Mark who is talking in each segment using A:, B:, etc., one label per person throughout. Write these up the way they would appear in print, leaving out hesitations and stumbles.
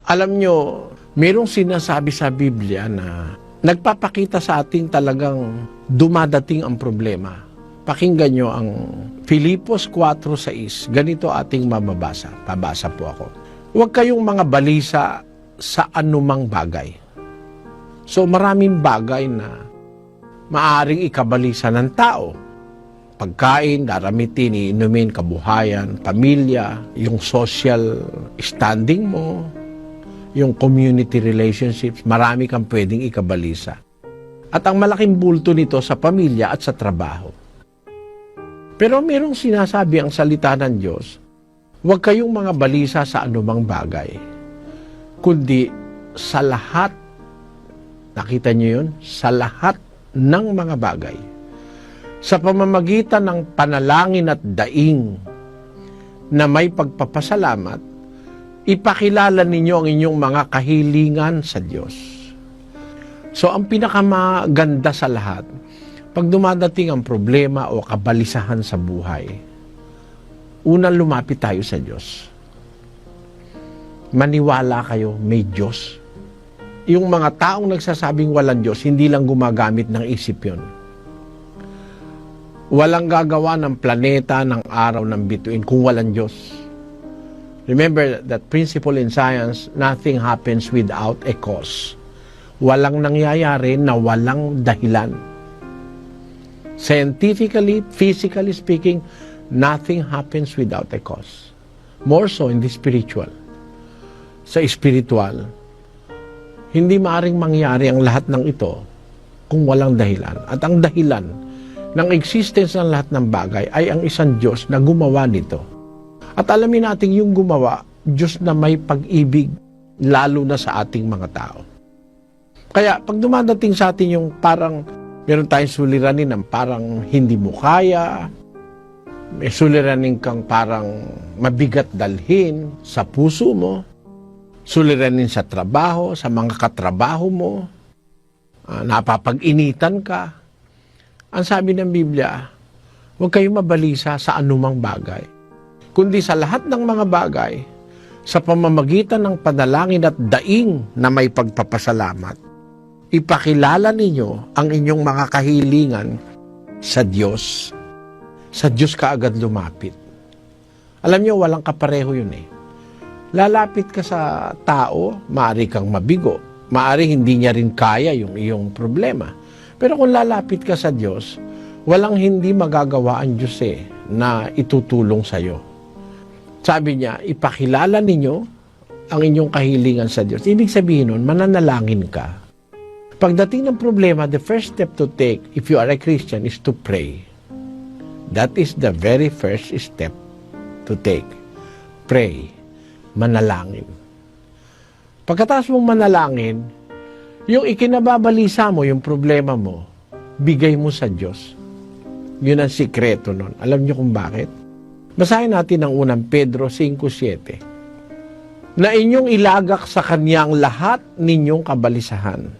A: Alam nyo, mayroong sinasabi sa Biblia na nagpapakita sa ating talagang dumadating ang problema. Pakinggan nyo ang Filipos 4:6. Ganito ating mababasa. Pabasa po ako. Huwag kayong mga balisa sa anumang bagay. So maraming bagay na maaaring ikabalisa ng tao. Pagkain, daramitin, iinumin, kabuhayan, pamilya, yung social standing mo, yung community relationships, marami kang pwedeng ikabalisa. At ang malaking bulto nito sa pamilya at sa trabaho. Pero mayroong sinasabi ang salita ng Diyos, huwag kayong mga balisa sa anumang bagay, kundi sa lahat, nakita niyo yun? Sa lahat ng mga bagay. Sa pamamagitan ng panalangin at daing na may pagpapasalamat, ipakilala ninyo ang inyong mga kahilingan sa Diyos. So, ang pinakamaganda sa lahat, pag dumadating ang problema o kabalisahan sa buhay, unang lumapit tayo sa Diyos. Maniwala kayo, may Diyos. Yung mga taong nagsasabing walang Diyos, hindi lang gumagamit ng isip yun. Walang gagawa ng planeta, ng araw, ng bituin kung walang Diyos. Remember that principle in science, nothing happens without a cause. Walang nangyayari na walang dahilan. Scientifically, physically speaking, nothing happens without a cause. More so in the spiritual. Sa spiritual, hindi maaring mangyari ang lahat ng ito kung walang dahilan. At ang dahilan ng existence ng lahat ng bagay ay ang isang Diyos na gumawa nito. At alamin natin yung gumawa, Diyos na may pag-ibig, lalo na sa ating mga tao. Kaya pag dumadating sa atin yung parang meron tayong suliranin ng parang hindi mo kaya, may suliranin kang parang mabigat dalhin sa puso mo, suliranin sa trabaho, sa mga katrabaho mo, napapag-initan ka. Ang sabi ng Biblia, huwag kayong mabalisa sa anumang bagay, kundi sa lahat ng mga bagay, sa pamamagitan ng panalangin at daing na may pagpapasalamat, ipakilala ninyo ang inyong mga kahilingan sa Diyos. Sa Diyos ka agad lumapit. Alam niyo, walang kapareho yun eh. Lalapit ka sa tao, maaari kang mabigo. Maaari hindi niya rin kaya yung iyong problema. Pero kung lalapit ka sa Diyos, walang hindi magagawa ang Diyos na itutulong sa iyo. Sabi niya, ipakilala ninyo ang inyong kahilingan sa Diyos. Ibig sabihin nun, mananalangin ka. Pagdating ng problema, the first step to take, if you are a Christian, is to pray. That is the very first step to take. Pray. Manalangin. Pagkatapos mong manalangin, yung ikinababalisa mo, yung problema mo, bigay mo sa Diyos. Yun ang sikreto nun. Alam niyo kung bakit? Basahin natin ang unang Pedro 5:7. Na inyong ilagak sa Kanyang lahat ninyong kabalisahan,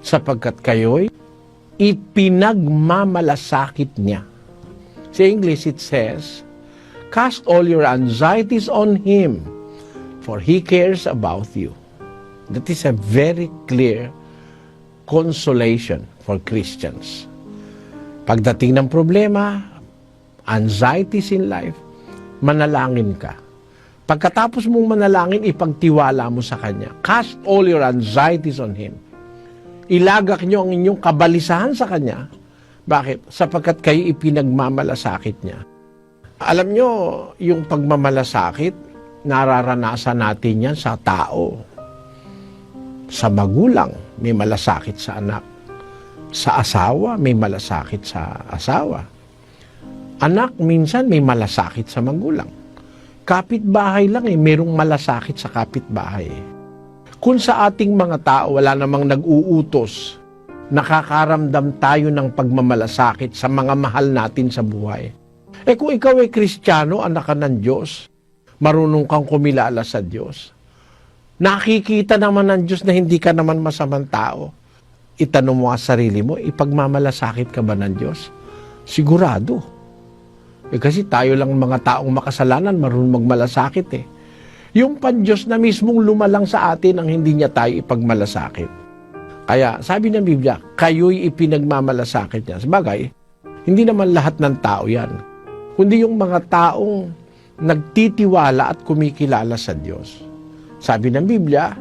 A: sapagkat kayo'y ipinagmamalasakit niya. Sa English it says, cast all your anxieties on Him, for He cares about you. That is a very clear consolation for Christians. Pagdating ng problema, anxieties in life, manalangin ka. Pagkatapos mong manalangin, ipagtiwala mo sa Kanya. Cast all your anxieties on Him. Ilagak nyo ang inyong kabalisahan sa Kanya. Bakit? Sapagkat kayo ipinagmamalasakit niya. Alam nyo, yung pagmamalasakit, nararanasan natin yan sa tao. Sa magulang, may malasakit sa anak. Sa asawa, may malasakit sa asawa. Anak, minsan may malasakit sa magulang. Kapitbahay lang merong malasakit sa kapitbahay. Kung sa ating mga tao, wala namang nag-uutos, nakakaramdam tayo ng pagmamalasakit sa mga mahal natin sa buhay. Kung ikaw ay Kristiyano, anak ka ng Diyos, marunong kang kumilala sa Diyos, nakikita naman ng Diyos na hindi ka naman masamang tao, itanong mo sa sarili mo, ipagmamalasakit ka ba ng Diyos? Sigurado. Kasi tayo lang mga taong makasalanan, marunong magmalasakit Yung Pan-Diyos na mismong lumalang sa atin ang hindi niya tayo ipagmalasakit. Kaya sabi ng Biblia, kayo'y ipinagmamalasakit niya. Sabagay, hindi naman lahat ng tao yan, kundi yung mga taong nagtitiwala at kumikilala sa Diyos. Sabi ng Biblia,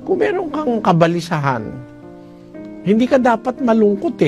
A: kung meron kang kabalisahan, hindi ka dapat malungkot